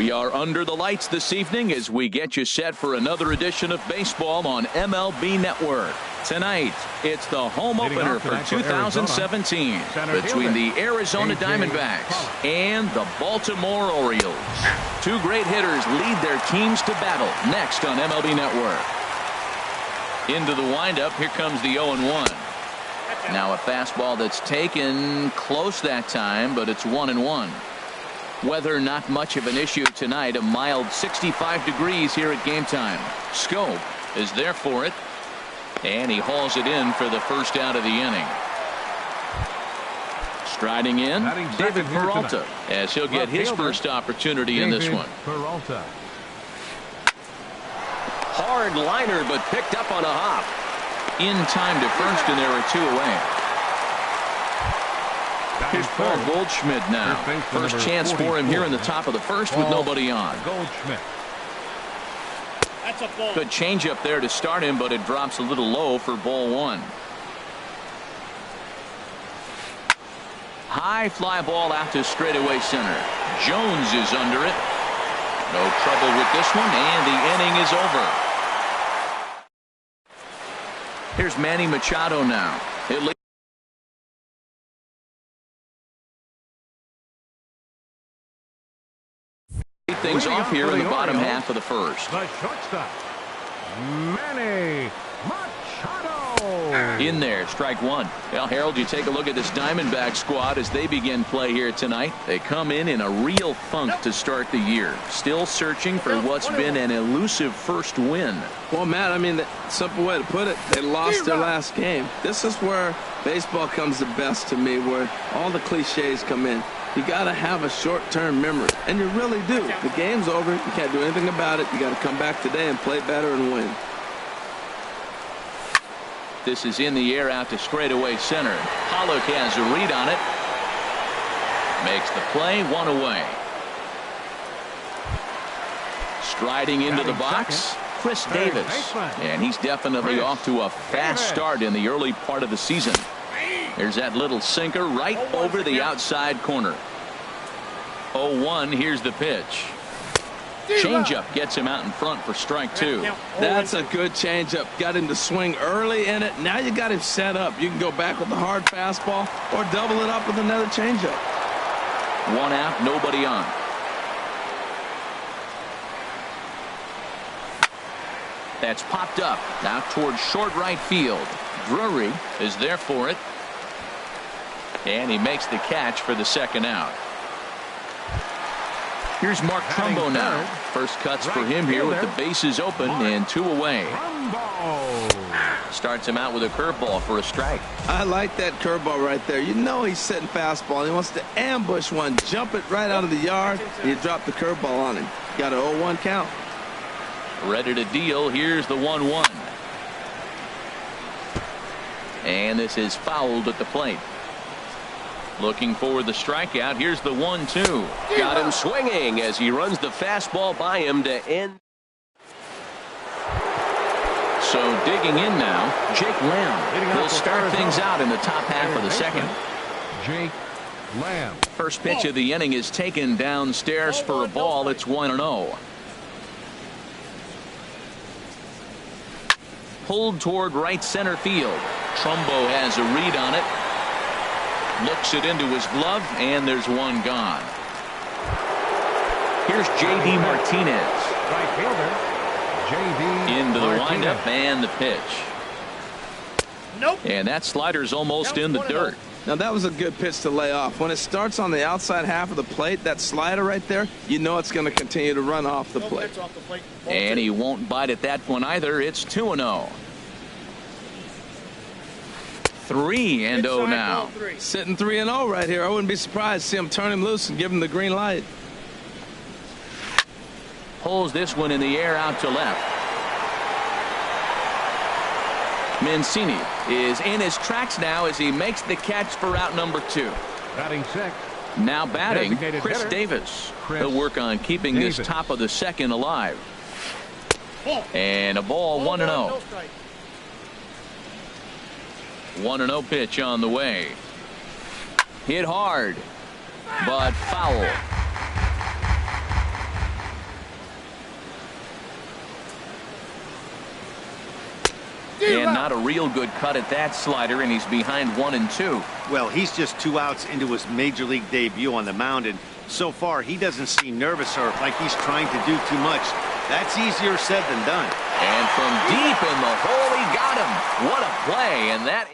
We are under the lights this evening as we get you set for another edition of baseball on MLB Network. Tonight, it's the home opener for 2017 between the Arizona Diamondbacks and the Baltimore Orioles. Two great hitters lead their teams to battle next on MLB Network. Into the windup, here comes the 0-1. Now a fastball that's taken close that time, but it's 1-1. Weather not much of an issue tonight. A mild 65 degrees here at game time. Scope is there for it, and he hauls it in for the first out of the inning. Striding in, David Peralta, as he'll get his first opportunity in this one. Peralta. Hard liner, but picked up on a hop. In time to first, and there are two away. Here's Paul Goldschmidt now. First chance for him here in the top of the first with nobody on. Goldschmidt. That's a ball. Good changeup there to start him, but it drops a little low for ball one. High fly ball out to straightaway center. Jones is under it. No trouble with this one, and the inning is over. Here's Manny Machado now. It leads things off here in the bottom half of the first. The shortstop, Manny Machado. In there, strike one. Well, Harold, you take a look at this Diamondback squad as they begin play here tonight. They come in a real funk to start the year. Still searching for what's been an elusive first win. Well, Matt, I mean, the simple way to put it, they lost their last game. This is where baseball comes the best to me, where all the cliches come in. You got to have a short-term memory, and you really do. The game's over. You can't do anything about it. You got to come back today and play better and win. This is in the air out to straightaway center. Pollock has a read on it. Makes the play, one away. Striding into the box, Chris Davis. And he's definitely off to a fast start in the early part of the season. There's that little sinker right over the outside corner. 0-1, here's the pitch. Changeup gets him out in front for strike two. That's a good changeup. Got him to swing early in it. Now you got him set up. You can go back with a hard fastball or double it up with another changeup. One out, nobody on. That's popped up out towards short right field. Drury is there for it. And he makes the catch for the second out. Here's Mark Trumbo now. First cuts for him here with the bases open and two away. Starts him out with a curveball for a strike. I like that curveball right there. You know he's sitting fastball. He wants to ambush one, jump it right out of the yard. You drop the curveball on him. Got an 0-1 count. Ready to deal. Here's the 1-1. And this is fouled at the plate. Looking for the strikeout. Here's the 1-2. Got him swinging as he runs the fastball by him to end. So digging in now, Jake Lamb will start things out in the top half of the second. Jake Lamb. First pitch of the inning is taken downstairs for a ball. It's 1-0. Pulled toward right center field. Trumbo has a read on it. Looks it into his glove, and there's one gone. Here's J.D. Martinez. Right fielder, J.D. Into the windup and the pitch. Nope. And that slider's almost in the dirt. Now that was a good pitch to lay off. When it starts on the outside half of the plate, that slider right there, you know it's going to continue to run off the plate. And he won't bite at that one either. It's 2-0. 3-0 now. Sitting 3-0 right here. I wouldn't be surprised to see him turn him loose and give him the green light. Pulls this one in the air out to left. Mancini is in his tracks now as he makes the catch for out number 2. Batting sixth. Now batting, Designated Chris hitter, Davis. Chris He'll work on keeping Davis. this top of the second alive. And a ball, 1-0. 1-0 pitch on the way. Hit hard, but foul. And not a real good cut at that slider, and he's behind 1-2. Well, he's just 2 outs into his major league debut on the mound, and so far he doesn't seem nervous or like he's trying to do too much. That's easier said than done. And from deep in the hole, he got him. What a play, and that...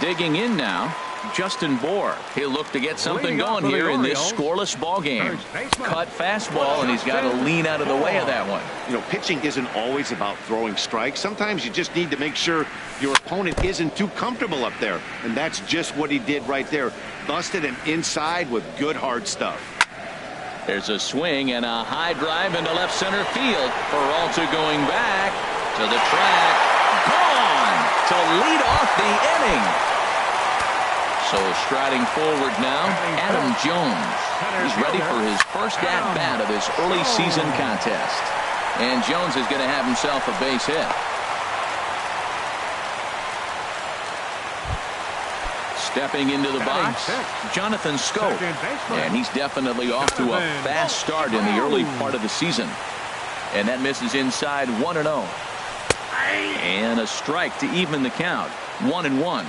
Digging in now, Justin Bohr. He'll look to get something going here in this scoreless ball game. Cut fastball, and he's got to lean out of the way of that one. You know, pitching isn't always about throwing strikes. Sometimes you just need to make sure your opponent isn't too comfortable up there, and that's just what he did right there. Busted him inside with good hard stuff. There's a swing and a high drive into left center field. Peralta going back to the track. Gone to lead off the inning. So striding forward now, Adam Jones. He's ready for his first at-bat of this early season contest. And Jones is going to have himself a base hit. Stepping into the box, Jonathan Scope. And he's definitely off to a fast start in the early part of the season. And that misses inside 1-0. And a strike to even the count. 1-1.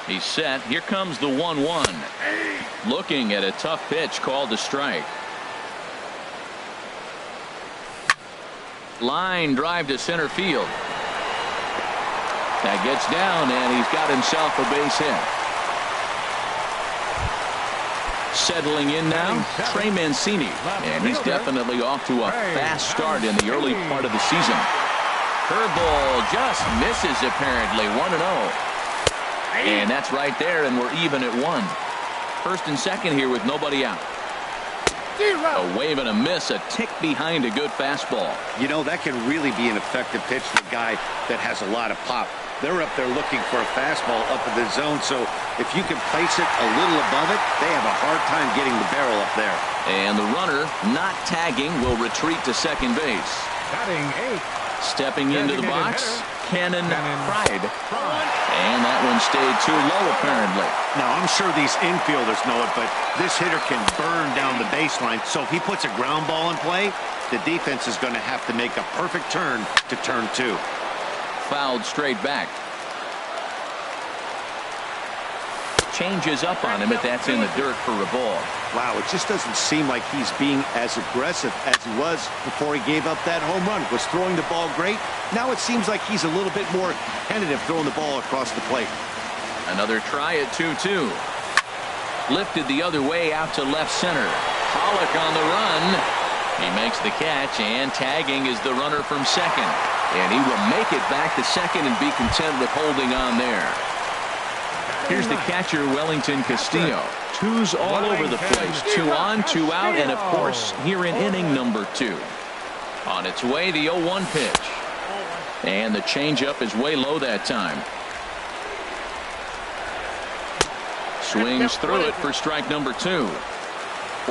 He's set. Here comes the 1-1. Looking at a tough pitch called a strike. Line drive to center field. That gets down, and he's got himself a base hit. Settling in now, Trey Mancini, and he's definitely off to a fast start in the early part of the season. Curveball just misses apparently. 1-0. And that's right there, and we're even at 1. First and second here with nobody out. A wave and a miss, a tick behind a good fastball. You know, that can really be an effective pitch for a guy that has a lot of pop. They're up there looking for a fastball up in the zone, so if you can place it a little above it, they have a hard time getting the barrel up there. And the runner, not tagging, will retreat to second base. Batting 8. Stepping into the box, Cannon Pride. And that one stayed too low, apparently. Now, I'm sure these infielders know it, but this hitter can burn down the baseline, so if he puts a ground ball in play, the defense is going to have to make a perfect turn to turn 2. Fouled straight back. Changes up on him, but that's in the dirt for a ball. Wow, it just doesn't seem like he's being as aggressive as he was before he gave up that home run. Was throwing the ball great. Now it seems like he's a little bit more tentative throwing the ball across the plate. Another try at 2-2. Lifted the other way out to left center. Pollock on the run. He makes the catch, and tagging is the runner from second. And he will make it back to second and be content with holding on there. Here's the catcher, Wellington Castillo. Twos all over the place. 2 on, 2 out, and of course, here in inning number 2. On its way, the 0-1 pitch. And the changeup is way low that time. Swings through it for strike number 2.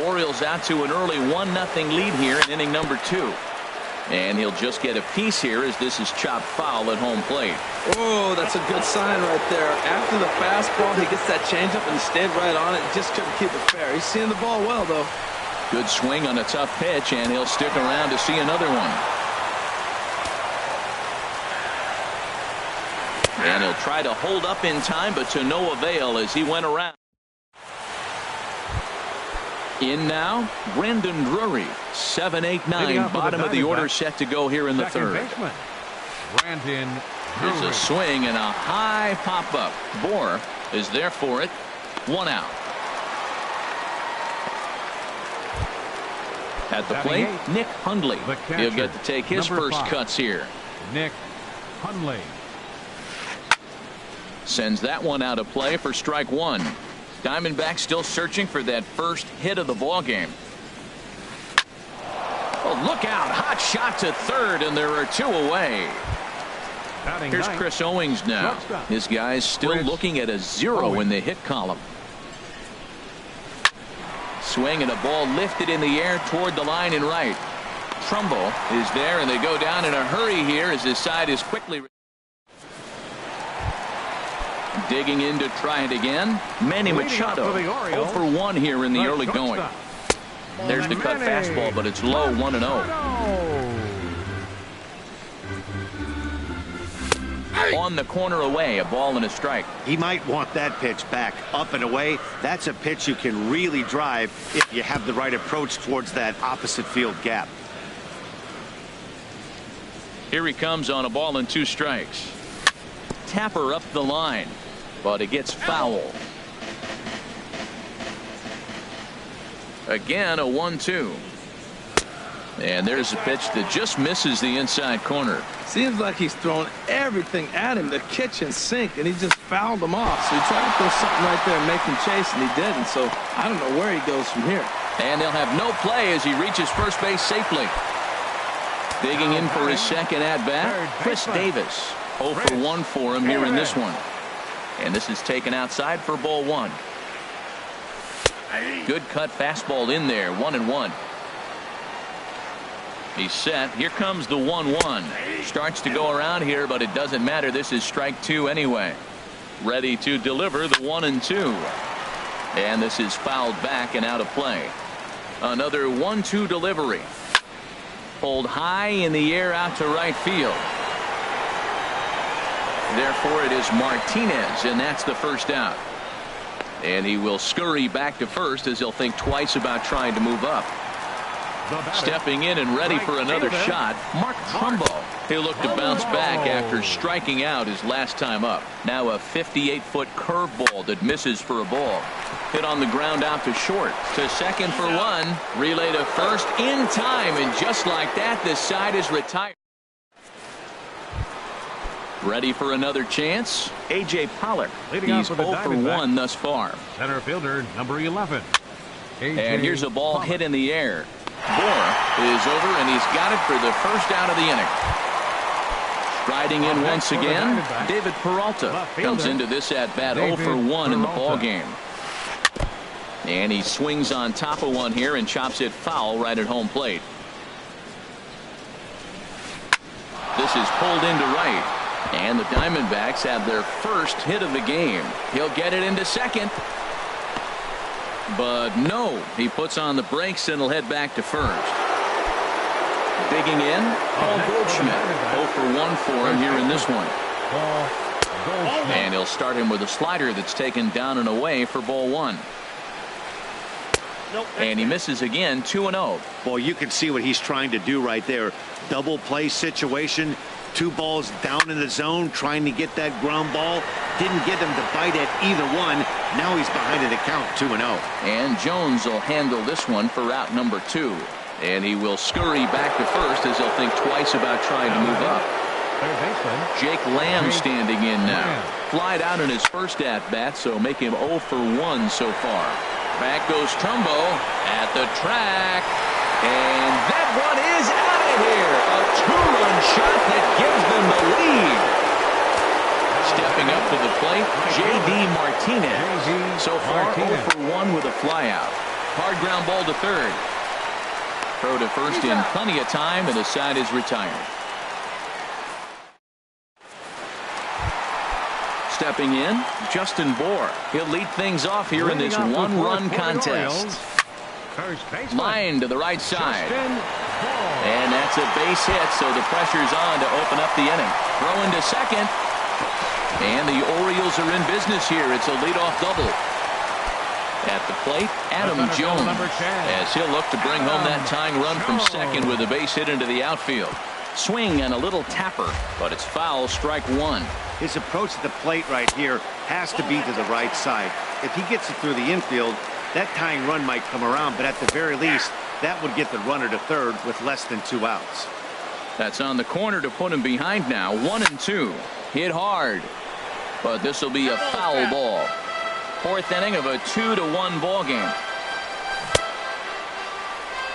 Orioles out to an early 1-0 lead here in inning number 2. And he'll just get a piece here as this is chopped foul at home plate. Oh, that's a good sign right there. After the fastball, he gets that changeup and he stayed right on it. Just couldn't keep it fair. He's seeing the ball well, though. Good swing on a tough pitch, and he'll stick around to see another one. And he'll try to hold up in time, but to no avail as he went around. In now, Brandon Drury, 7-8-9, bottom of the order, set to go here in the third. Brandon There's a swing and a high pop-up. Bohr is there for it. 1 out. At the plate, Nick Hundley. He'll get to take his first cuts here. Nick Hundley sends that one out of play for strike 1. Diamondbacks still searching for that first hit of the ball game. Oh, look out. Hot shot to third, and there are 2 away. Here's Chris Owings now. His guys still looking at a 0 in the hit column. Swing and a ball lifted in the air toward the line and right. Trumbo is there, and they go down in a hurry here as his side is quickly. Digging in to try it again. Manny Machado 0 for 1 here in the early going. There's the cut fastball, but it's low. 1-0. On the corner away, a ball and a strike. He might want that pitch back, up and away. That's a pitch you can really drive if you have the right approach towards that opposite field gap. Here he comes on a ball and 2 strikes. Tapper up the line, but it gets foul. Again, a 1-2. And there's a pitch that just misses the inside corner. Seems like he's throwing everything at him, the kitchen sink, and he just fouled him off. So he tried to throw something right there and make him chase, and he didn't. So I don't know where he goes from here. And they'll have no play as he reaches first base safely. Digging in for his second at-bat, Chris Davis. 0 for 1 for him here in this one. And this is taken outside for ball 1. Good cut fastball in there, 1-1. He's set. Here comes the 1-1. Starts to go around here, but it doesn't matter. This is strike 2 anyway. Ready to deliver the 1-2. And this is fouled back and out of play. Another 1-2 delivery. Pulled high in the air out to right field. Therefore, it is Martinez, and that's the first out. And he will scurry back to first as he'll think twice about trying to move up. Stepping in and ready for another shot, Mark Trumbo. He'll look to bounce back after striking out his last time up. Now a 58-foot curveball that misses for a ball. Hit on the ground out to short. To second for 1. Relay to first in time, and just like that, the side is retired. Ready for another chance? A.J. Pollock. He's 0 for 1 thus far. Center fielder, number 11. And here's a ball hit in the air. Bohr is over, and he's got it for the first out of the inning. Striding in once again, David Peralta comes into this at-bat 0 for 1 in the ball game. And he swings on top of one here and chops it foul right at home plate. This is pulled into right. And the Diamondbacks have their first hit of the game. He'll get it into second. But no, he puts on the brakes and he'll head back to first. Digging in, Paul Goldschmidt. 0 for 1 for him here in this one. And he'll start him with a slider that's taken down and away for ball 1. And he misses again, 2-0. Boy, you can see what he's trying to do right there. Double play situation. 2 balls down in the zone, trying to get that ground ball. Didn't get him to bite at either one. Now he's behind in the count, 2-0. And Jones will handle this one for route number 2. And he will scurry back to first as he'll think twice about trying to move up. Jake Lamb standing in now. Flied out in his first at-bat, so make him 0 for 1 so far. Back goes Trumbo at the track. And that one is out of here. A 2-run shot that gives them the lead. Stepping up to the plate, J.D. Martinez. So far, 0 for 1 with a flyout. Hard ground ball to third. Throw to first in plenty of time, and the side is retired. Stepping in, Justin Bohr. He'll lead things off here in this one-run contest. Line to the right side. And that's a base hit, so the pressure's on to open up the inning. Throw into second. And the Orioles are in business here. It's a leadoff double. At the plate, Adam Jones, as he'll look to bring home that tying run from second with a base hit into the outfield. Swing and a little tapper, but it's foul, strike 1. His approach at the plate right here has to be to the right side. If he gets it through the infield, that tying run might come around, but at the very least, that would get the runner to third with less than 2 outs. That's on the corner to put him behind now. 1-2. Hit hard, but this will be a foul ball. 4th inning of a 2-1 ball game.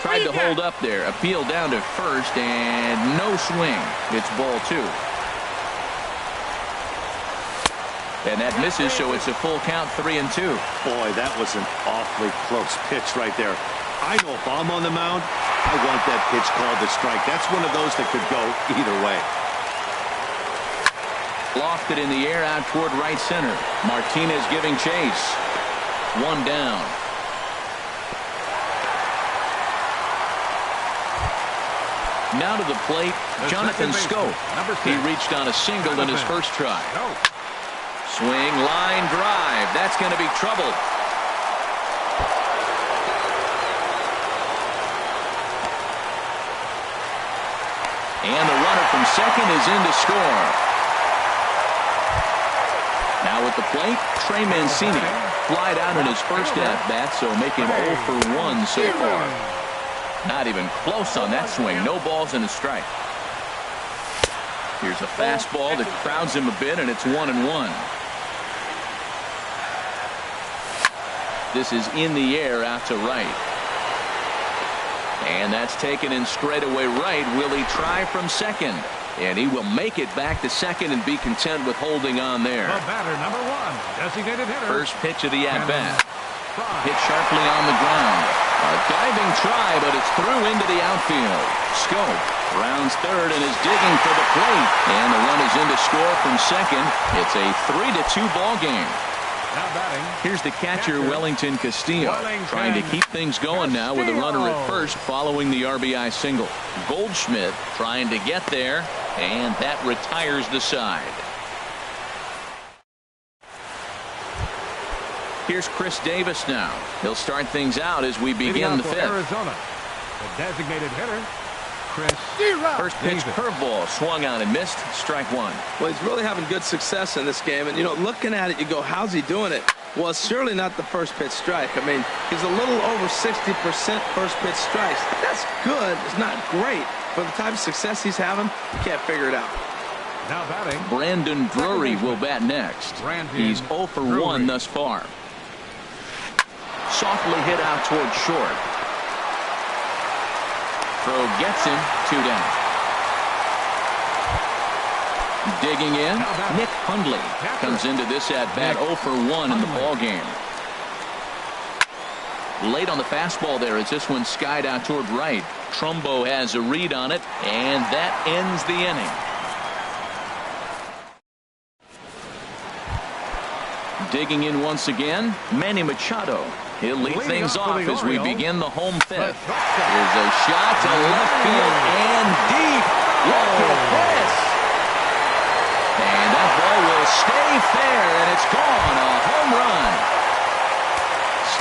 Tried to hold up there. Appeal down to first, and no swing. It's ball 2. And that misses, so it's a full count, 3-2. Boy, that was an awfully close pitch right there. I know if I'm on the mound, I want that pitch called a strike. That's one of those that could go either way. Lofted in the air out toward right center. Martinez giving chase. 1 down. Now to the plate, Jonathan Scope. He reached on a single in his first try. Swing, line, drive. That's going to be trouble. And the runner from second is in to score. Now at the plate, Trey Mancini. Flied out in his first at-bat, so make him 0 for 1 so far. Not even close on that swing. No balls and a strike. Here's a fastball that crowds him a bit, and it's 1-1. This is in the air out to right. And that's taken in straightaway right. Will he try from second? And he will make it back to second and be content with holding on there. The batter, number 1, designated hitter. First pitch of the at-bat. Hit sharply on the ground. A diving try, but it's through into the outfield. Scope rounds third and is digging for the plate. And the run is in to score from second. It's a 3-2 ball game. Now batting. Here's the catcher, Wellington Castillo, trying to keep things going now with a runner at first following the RBI single. Goldschmidt trying to get there, and that retires the side. Here's Chris Davis now. He'll start things out as we begin the fifth. Arizona, the designated hitter, Chris. First pitch curveball swung on and missed. Strike one. Well, he's really having good success in this game. And, you know, looking at it, you go, how's he doing it? Well, it's surely not the first pitch strike. I mean, he's a little over 60% first pitch strikes. That's good. It's not great. For the type of success he's having, you can't figure it out. Now batting. Brandon Drury will bat next. He's 0 for 1 thus far. Softly hit out toward short. Throw gets him, 2 down. Digging in, Nick Hundley comes into this at-bat 0 for 1 in the ball game. Late on the fastball there as this one skied out toward right. Trumbo has a read on it, and that ends the inning. Digging in once again, Manny Machado. He'll lead things off as we begin the home fifth. Here's a shot to left field and deep. Look at this. And that ball will stay fair, and it's gone. A home run.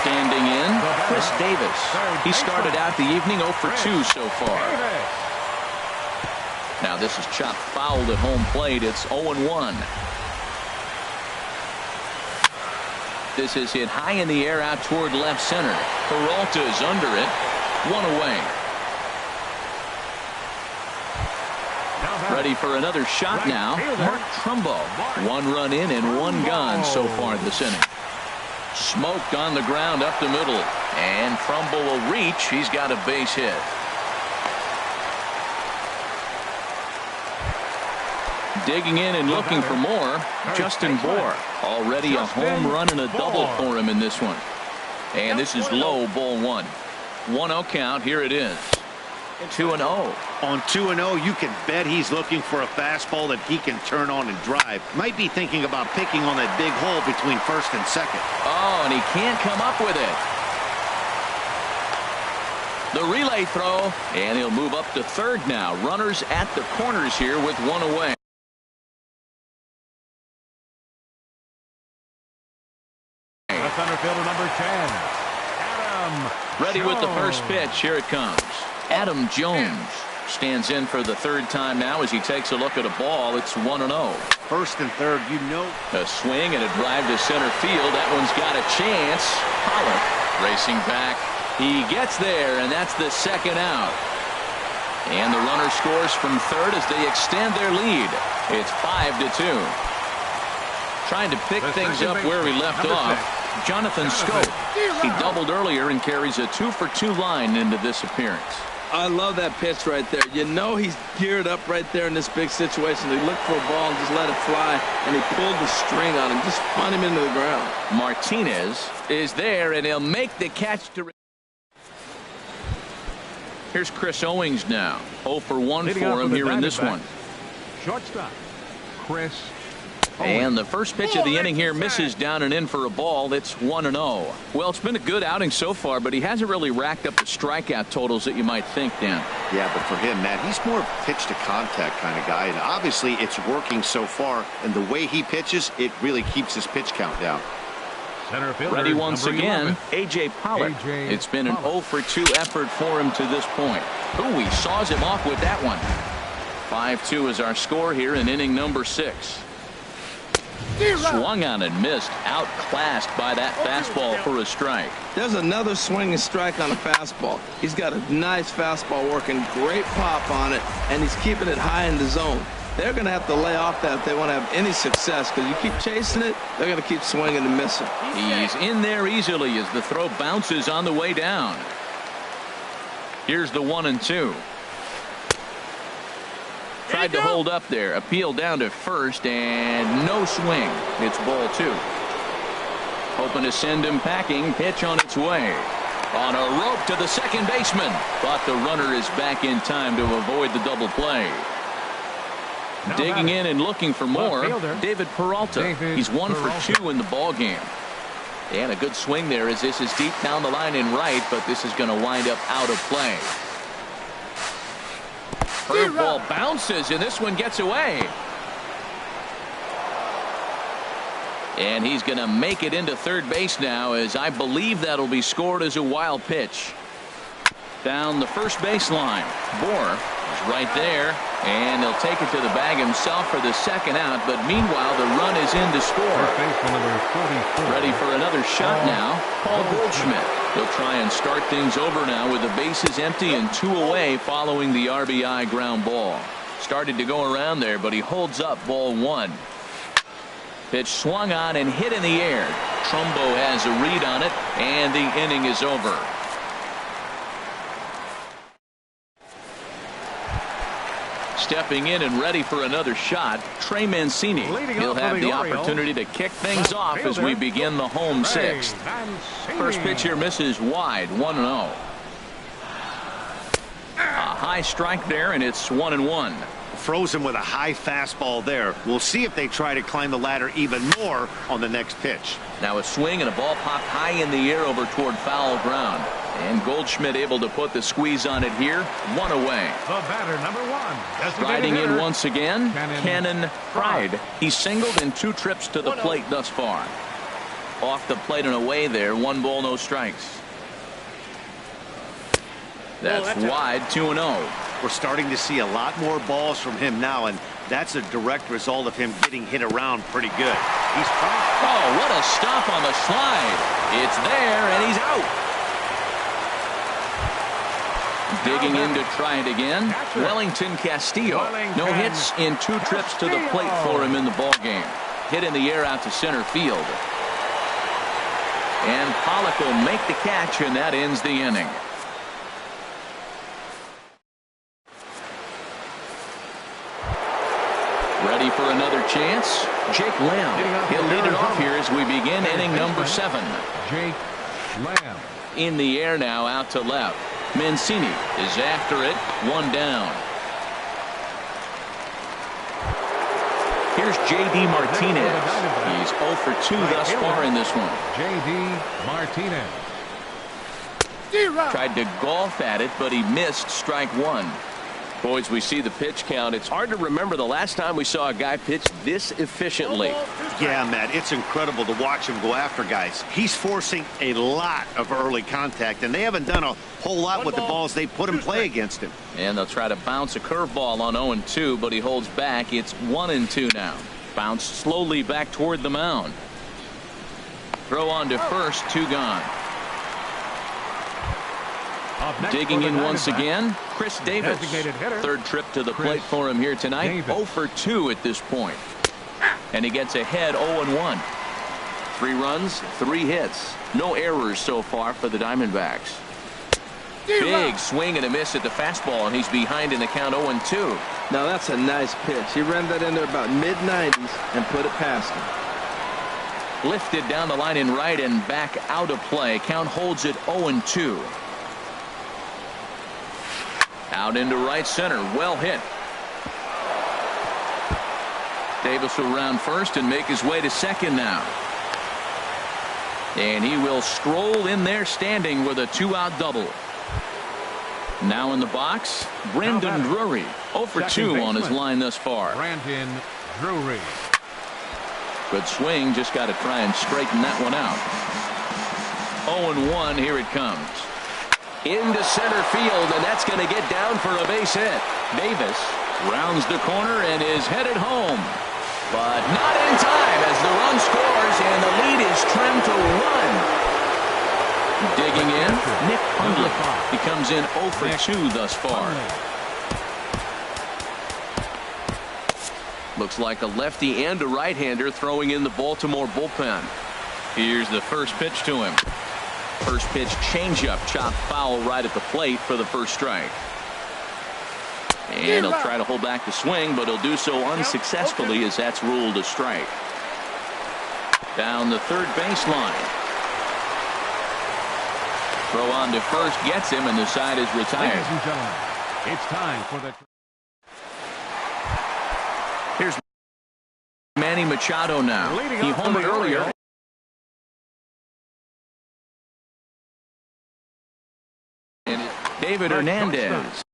Standing in, Chris Davis. He started out the evening 0 for 2 so far. Now this is chopped fouled at home plate. It's 0-1. This is hit high in the air out toward left center. Peralta is under it. 1 away. Ready for another shot now. Mark Trumbo. 1 run in and 1 gone so far this inning. Smoked on the ground up the middle. And Trumbo will reach. He's got a base hit. Digging in and looking for more, Justin Bour. Already a home run and a double for him in this one. And this is low, ball 1. 1-0 count. Here it is. 2-0. On 2-0, you can bet he's looking for a fastball that he can turn on and drive. Might be thinking about picking on that big hole between first and second. Oh, and he can't come up with it. The relay throw, and he'll move up to third now. Runners at the corners here with 1 away. Center fielder number 10, Adam. Ready with the first pitch. Here it comes. Adam Jones stands in for the third time now as he takes a look at a ball. It's 1-0. First and third, you know. A swing and a drive to center field. That one's got a chance. Pollock racing back. He gets there, and that's the second out. And the runner scores from third as they extend their lead. It's 5-2. Trying to pick things up where we left off. Jonathan Scope. He doubled earlier and carries a 2 for 2 line into this appearance. I love that pitch right there. You know he's geared up right there in this big situation. He looked for a ball and just let it fly, and he pulled the string on him, just spun him into the ground. Martinez is there, and he'll make the catch to. Here's Chris Owings now. 0 for 1 for him here in this one. Shortstop, Chris And the first pitch of the inning here misses down and in for a ball. It's 1-0. Well, it's been a good outing so far, but he hasn't really racked up the strikeout totals that you might think, Dan. Yeah, but for him, Matt, he's more pitch to contact kind of guy, and obviously it's working so far, and the way he pitches, it really keeps his pitch count down. Center fielder, ready once again, 11. A.J. Pollock. A.J. It's been an 0-for-2 effort for him to this point. Ooh, he saws him off with that one. 5-2 is our score here in inning number 6. Swung on and missed, outclassed by that fastball for a strike. There's another swinging strike on a fastball. He's got a nice fastball working, great pop on it, and he's keeping it high in the zone. They're going to have to lay off that if they want to have any success, because you keep chasing it, they're going to keep swinging and missing. He's in there easily as the throw bounces on the way down. Here's the 1-2. Tried to hold up there. Appeal down to first, and no swing. It's ball 2. Hoping to send him packing. Pitch on its way. On a rope to the second baseman. But the runner is back in time to avoid the double play. Now digging in and looking for more. David Peralta. He's 1 for 2 in the ball game. And a good swing there as this is deep down the line in right, but this is going to wind up out of play. Curveball bounces, and this one gets away. And he's going to make it into third base now, as I believe that'll be scored as a wild pitch. Down the first baseline. Bohr is right there, and he'll take it to the bag himself for the second out, but meanwhile the run is in to score. Ready for another shot now, Paul Goldschmidt. He'll try and start things over now with the bases empty and 2 away following the RBI ground ball. Started to go around there, but he holds up ball 1. Pitch swung on and hit in the air. Trumbo has a read on it, and the inning is over. Stepping in and ready for another shot, Trey Mancini. He'll have the opportunity to kick things off as we begin the home 6th. First pitch here misses wide, 1-0. A high strike there, and it's 1-1. Frozen with a high fastball there. We'll see if they try to climb the ladder even more on the next pitch. Now a swing and a ball popped high in the air over toward foul ground. And Goldschmidt able to put the squeeze on it here. 1 away. The batter, number 1. Riding in once again, Cannon Pride. He's singled in 2 trips to the plate thus far. Off the plate and away there. 1 ball, no strikes. That's wide, 2-0. We're starting to see a lot more balls from him now, and that's a direct result of him getting hit around pretty good. He's trying. Oh, what a stop on the slide. It's there, and he's out. Digging in to try it again, Wellington Castillo. No hits in 2 trips to the plate for him in the ball game. Hit in the air out to center field. And Pollock will make the catch, and that ends the inning. Ready for another chance? Jake Lamb. He'll lead it off here as we begin inning number 7. Jake Lamb. In the air now, out to left. Mancini is after it. 1 down. Here's J.D. Martinez. He's 0 for 2 thus far in this one. J.D. Martinez. Tried to golf at it, but he missed strike 1. Boys, we see the pitch count. It's hard to remember the last time we saw a guy pitch this efficiently. Yeah, Matt, it's incredible to watch him go after guys. He's forcing a lot of early contact, and they haven't done a whole lot with the balls they put in play against him. And they'll try to bounce a curveball on 0-2, but he holds back. It's 1-2 now. Bounced slowly back toward the mound. Throw on to first, 2 gone. Digging in once again, Chris Davis. 3rd trip to the plate for him here tonight. 0 for 2 at this point. And he gets ahead 0-1. 3 runs, 3 hits. No errors so far for the Diamondbacks. Big swing and a miss at the fastball, and he's behind in the count 0-2. Now that's a nice pitch. He ran that in there about mid-90s and put it past him. Lifted down the line in right and back out of play. Count holds it 0-2. Out into right center. Well hit. Davis will round first and make his way to second now. And he will stroll in there standing with a 2-out double. Now in the box, Brendan Drury. 0 for 2 on his line thus far. Brandon Drury. Good swing, just got to try and straighten that one out. 0-1, here it comes. Into center field, and that's going to get down for a base hit. Davis rounds the corner and is headed home. But not in time as the run scores and the lead is trimmed to 1. Digging in, Nick Hundley. He comes in 0 for 2 thus far. Looks like a lefty and a right-hander throwing in the Baltimore bullpen. Here's the first pitch to him. First pitch changeup, chopped foul right at the plate for the first strike. And he'll try to hold back the swing, but he'll do so unsuccessfully as that's ruled a strike. Down the third baseline. Throw on to first gets him, and the side is retired. Ladies and gentlemen, it's time for the... Here's Manny Machado now. He homered earlier. And David Hernandez.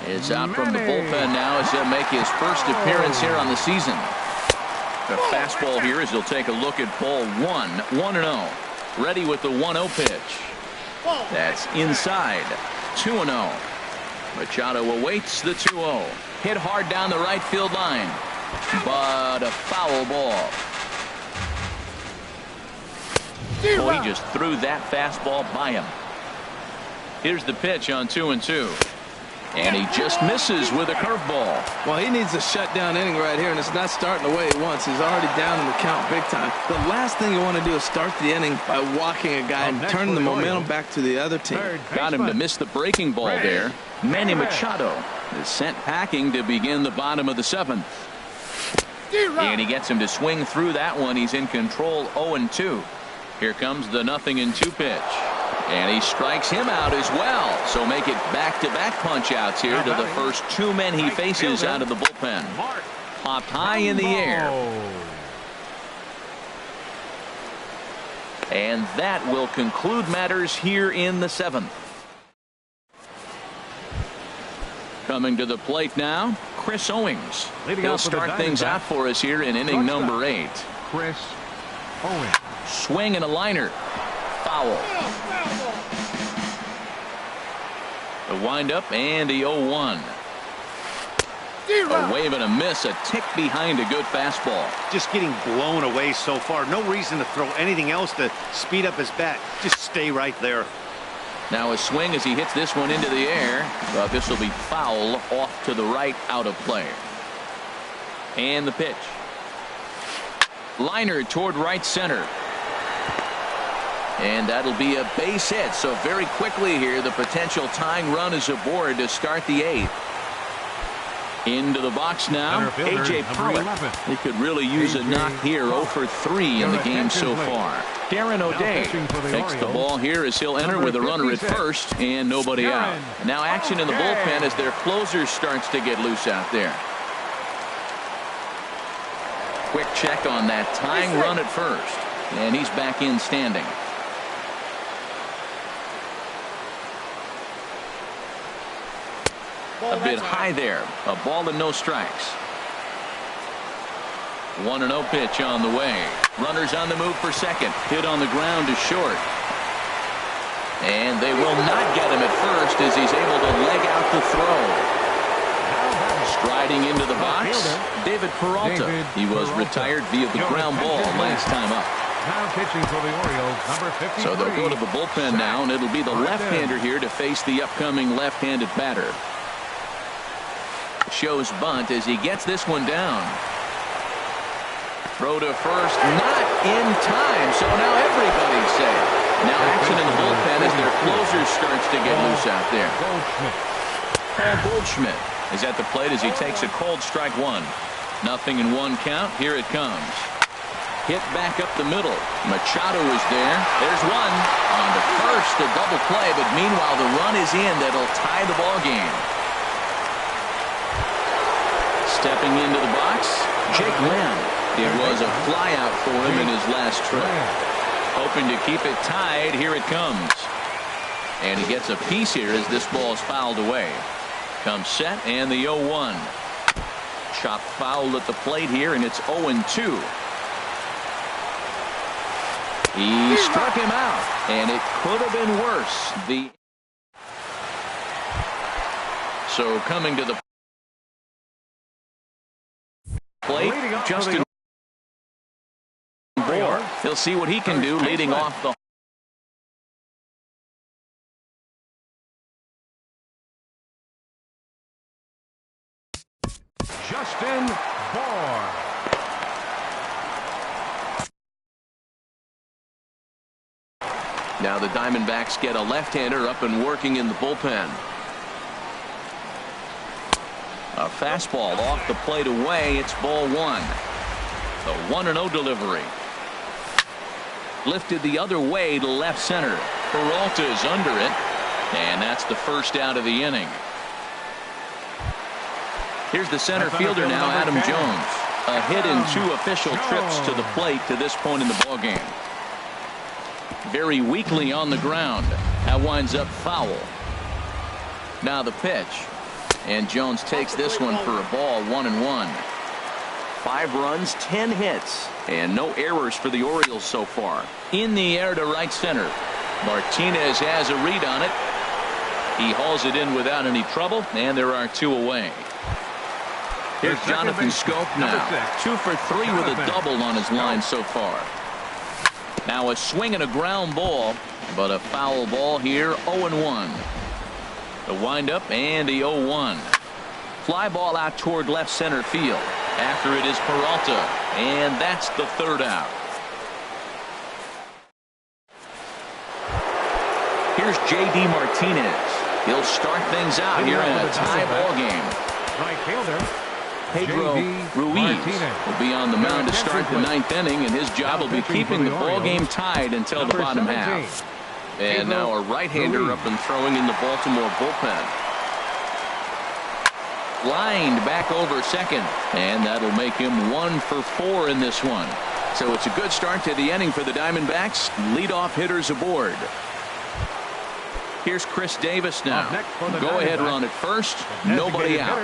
Is out from the bullpen now as he'll make his first appearance here on the season. The fastball here as he'll take a look at ball 1. 1-0. Ready with the 1-0 pitch. That's inside. 2-0. Machado awaits the 2-0. Hit hard down the right field line. But a foul ball. Oh, he just threw that fastball by him. Here's the pitch on 2-2. And he just misses with a curveball. Well, he needs a shutdown inning right here, and it's not starting the way he wants. He's already down in the count big time. The last thing you want to do is start the inning by walking a guy and turning the momentum back to the other team. Got him to miss the breaking ball there. Manny Machado is sent packing to begin the bottom of the 7th. And he gets him to swing through that one. He's in control 0-2. Here comes the 0-2 pitch. And he strikes him out as well. So make it back-to-back punch-outs here to the first 2 men he faces out of the bullpen. Popped high in the air. And that will conclude matters here in the 7th. Coming to the plate now, Chris Owings. He'll start things out for us here in inning number 8. Chris Owings. Swing and a liner. Foul. The windup and the 0-1. A wave and a miss, a tick behind a good fastball. Just getting blown away so far. No reason to throw anything else to speed up his bat. Just stay right there. Now a swing as he hits this one into the air. But this will be foul off to the right, out of play. And the pitch. Liner toward right center. And that'll be a base hit. So very quickly here, the potential tying run is aboard to start the 8th. Into the box now, A.J. Pollock. He could really use a knock here. 0 for 3 in the game so far. Darren O'Day takes the ball here as he'll enter with a runner at first and nobody out. Now action in the bullpen as their closer starts to get loose out there. Quick check on that tying run at first. And he's back in standing. A bit high there. A ball and no strikes. 1-0 pitch on the way. Runners on the move for second. Hit on the ground to short. And they will not get him at first as he's able to leg out the throw. Striding into the box, David Peralta. He was retired via the ground ball last time up. Now pitching for the Orioles, number 53. So they'll go to the bullpen now, and it'll be the left-hander here to face the upcoming left-handed batter. Shows bunt as he gets this one down. Throw to first, not in time. So now everybody's safe. Now action in the bullpen as their closer starts to get loose out there. Paul Goldschmidt is at the plate as he takes a cold strike 1. 0-1 count. Here it comes. Hit back up the middle. Machado is there. There's one. On to first, a double play, but meanwhile the run is in that'll tie the ball game. Stepping into the box, Jake Lamb. It was a flyout for him in his last trip. Hoping to keep it tied. Here it comes. And he gets a piece here as this ball is fouled away. Comes set and the 0-1. Chopped foul at the plate here, and it's 0-2. He struck him out, and it could have been worse. So coming to the plate, Justin Bohr. He'll see what he can do leading off the Justin Bohr. Now the Diamondbacks get a left-hander up and working in the bullpen. A fastball off the plate away. It's ball one. The 1-0 delivery. Lifted the other way to left center. Peralta's under it. And that's the first out of the inning. Here's the center fielder now, Adam Jones. A hit in 2 official trips to the plate to this point in the ballgame. Very weakly on the ground. That winds up foul. Now the pitch. And Jones takes this one for a ball, 1-1. 5 runs, 10 hits, and no errors for the Orioles so far. In the air to right center. Martinez has a read on it. He hauls it in without any trouble, and there are 2 away. Here's Jonathan Scope now. 2 for 3 with a double on his line so far. Now a swing and a ground ball, but a foul ball here, 0-1. The windup and the 0-1. Fly ball out toward left center field. After it is Peralta, and that's the 3rd out. Here's J.D. Martinez. He'll start things out here in a tie ball game. Right fielder Pedro Ruiz will be on the mound to start the 9th inning, and his job will be keeping the ball game tied until the bottom half. And now a right-hander up and throwing in the Baltimore bullpen. Lined back over second, and that'll make him 1 for 4 in this one. So it's a good start to the inning for the Diamondbacks. Leadoff hitters aboard. Here's Chris Davis now. Go ahead run at first. Nobody out.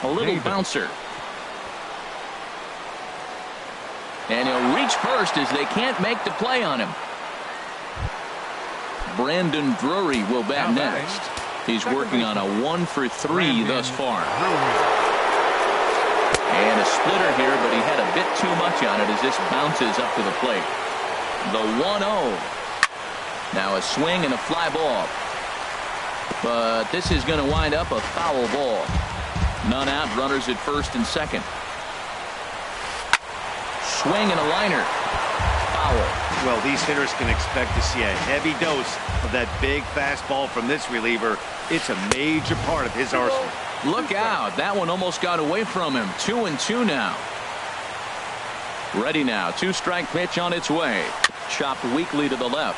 A little bouncer. And he'll reach first as they can't make the play on him. Brandon Drury will bat next. He's working on a 1 for 3 thus far. And a splitter here, but he had a bit too much on it as this bounces up to the plate. The 1-0. Now a swing and a fly ball. But this is going to wind up a foul ball. None out, runners at first and second. Swing and a liner. Foul. Well, these hitters can expect to see a heavy dose of that big fastball from this reliever. It's a major part of his arsenal. Look out. That one almost got away from him. 2-2 now. Ready now. 2-strike pitch on its way. Chopped weakly to the left.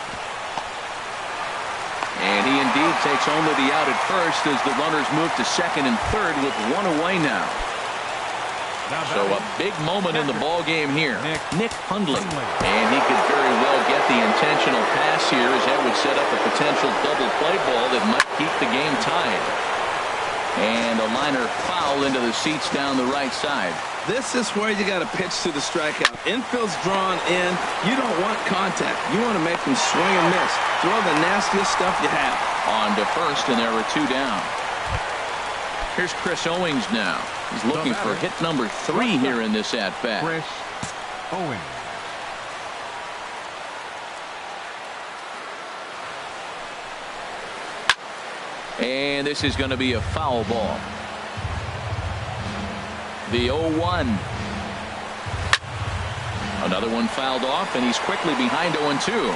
And he indeed takes only the out at first as the runners move to second and third with 1 away now. So a big moment in the ball game here. Nick Hundley. And he could very well get the intentional pass here as that would set up a potential double play ball that might keep the game tied. And a liner foul into the seats down the right side. This is where you got to pitch to the strikeout. Infield's drawn in. You don't want contact. You want to make them swing and miss. Throw the nastiest stuff you have. On to first, and there were 2 down. Here's Chris Owings now. He's looking for hit number 3 here in this at-bat. Chris Owings. And this is going to be a foul ball. The 0-1. Another one fouled off, and he's quickly behind 0-2.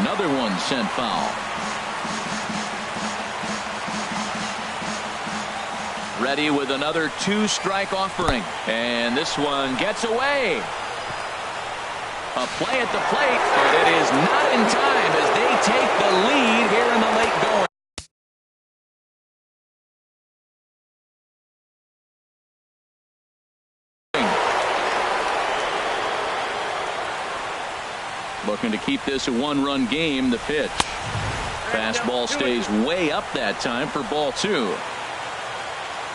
Another one sent foul. ready with another 2-strike offering. And this one gets away. A play at the plate, but it is not in time as they take the lead here in the late going. Looking to keep this a 1-run game. The pitch. Fastball stays way up that time for ball 2.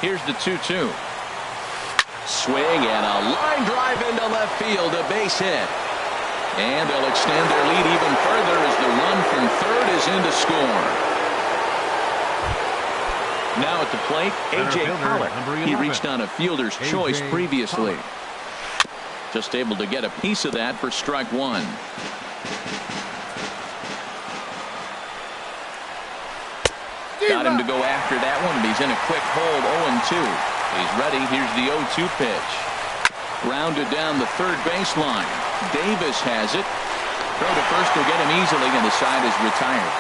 Here's the 2-2. Swing and a line drive into left field. A base hit. And they'll extend their lead even further as the run from third is in to score. Now at the plate, A.J. Pollock. He reached on a fielder's choice previously. Just able to get a piece of that for strike 1. Got him to go after that one. He's in a quick hold, 0-2. He's ready. Here's the 0-2 pitch. Grounded down the third baseline. Davis has it. Throw to first will get him easily, and the side is retired.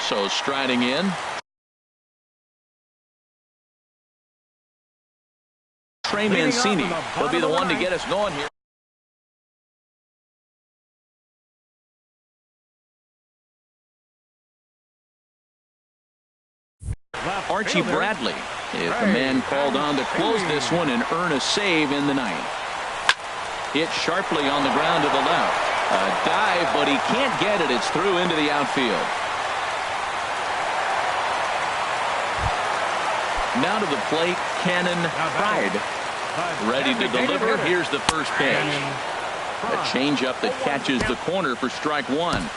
So striding in. Trey Mancini will be the one to get us going here. Archie Bradley is the man called on to close this one and earn a save in the ninth. Hit sharply on the ground to the left. A dive, but he can't get it. It's through into the outfield. Now to the plate, Cannon Pride. Ready to deliver. Here's the first pitch. A changeup that catches the corner for strike 1.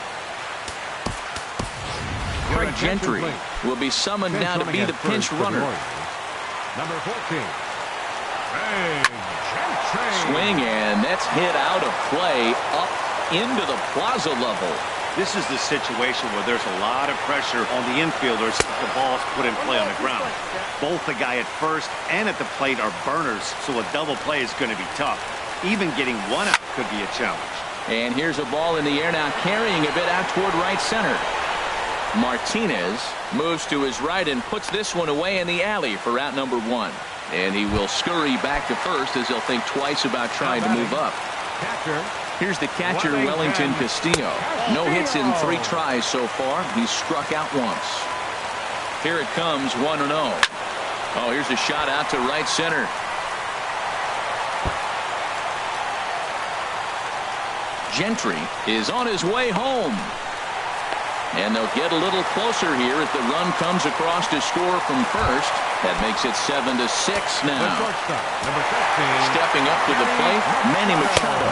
Craig Gentry will be summoned now to be the pinch runner. Number 14. Swing, and that's hit out of play up into the plaza level. This is the situation where there's a lot of pressure on the infielders if the ball's put in play on the ground. Both the guy at first and at the plate are burners, so a double play is going to be tough. Even getting one out could be a challenge. And here's a ball in the air now, carrying a bit out toward right center. Martinez moves to his right and puts this one away in the alley for out number 1. And he will scurry back to first as he'll think twice about trying to move up. Here's the catcher, Wellington Castillo. No hits in 3 tries so far. He's struck out once. Here it comes, 1-0. Oh, here's a shot out to right center. Gentry is on his way home. And they'll get a little closer here as the run comes across to score from first. That makes it 7-6 now. Stepping up to the plate, Manny Machado.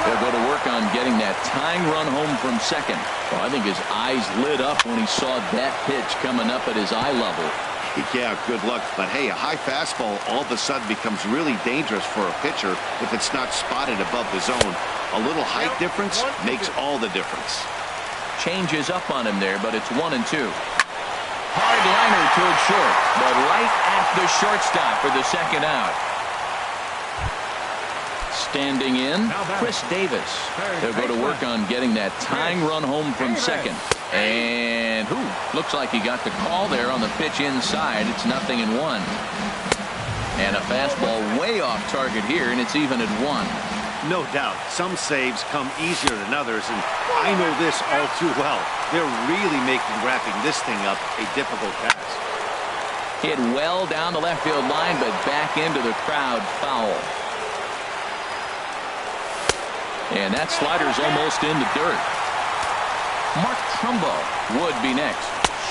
They'll go to work on getting that tying run home from second. Well, I think his eyes lit up when he saw that pitch coming up at his eye level. Yeah, good luck. But hey, a high fastball all of a sudden becomes really dangerous for a pitcher if it's not spotted above the zone. A little height difference makes all the difference. Changes up on him there, but it's 1-2. Hard liner toward short, but right at the shortstop for the second out. Standing in, Chris Davis. They'll go to work on getting that tying run home from second. And looks like he got the call there on the pitch inside. It's 0-1. And a fastball way off target here, and it's even at 1. No doubt, some saves come easier than others, and I know this all too well. They're really making wrapping this thing up a difficult task. Hit well down the left field line, but back into the crowd, foul. And that slider's almost in the dirt. Mark Trumbo would be next.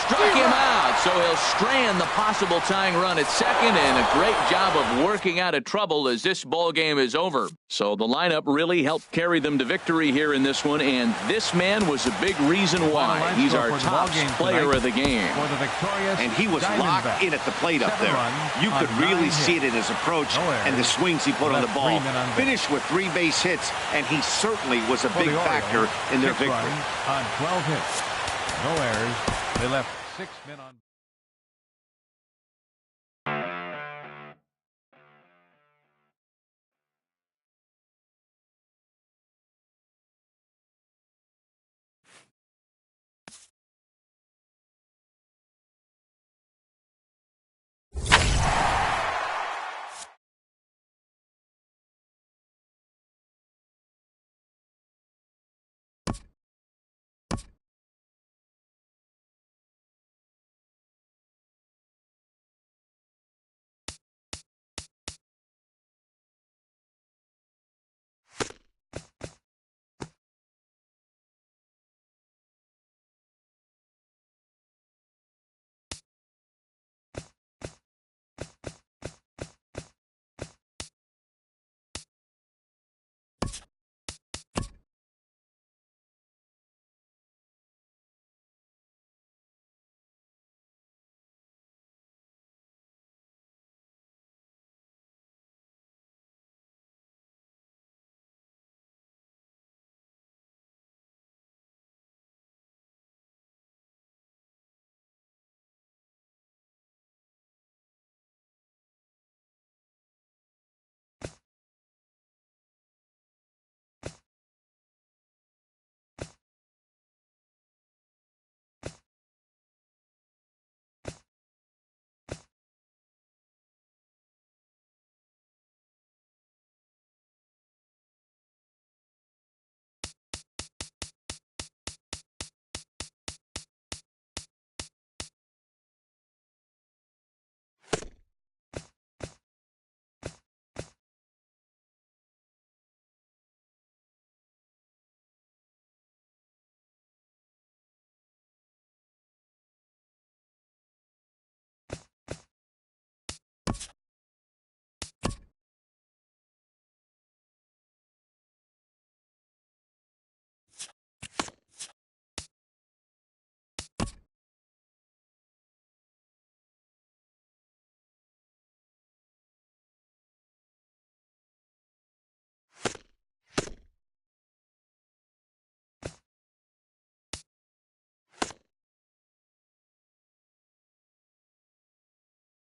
Struck him out, so he'll strand the possible tying run at second, and a great job of working out of trouble as this ball game is over. So the lineup really helped carry them to victory here in this one, and this man was a big reason why. He's our top player of the game. And he was locked in at the plate up there. You could really see it in his approach and the swings he put on the ball. Finished with 3 base hits, and he certainly was a big factor in their victory. On 12 hits. No errors. They left 6 men on.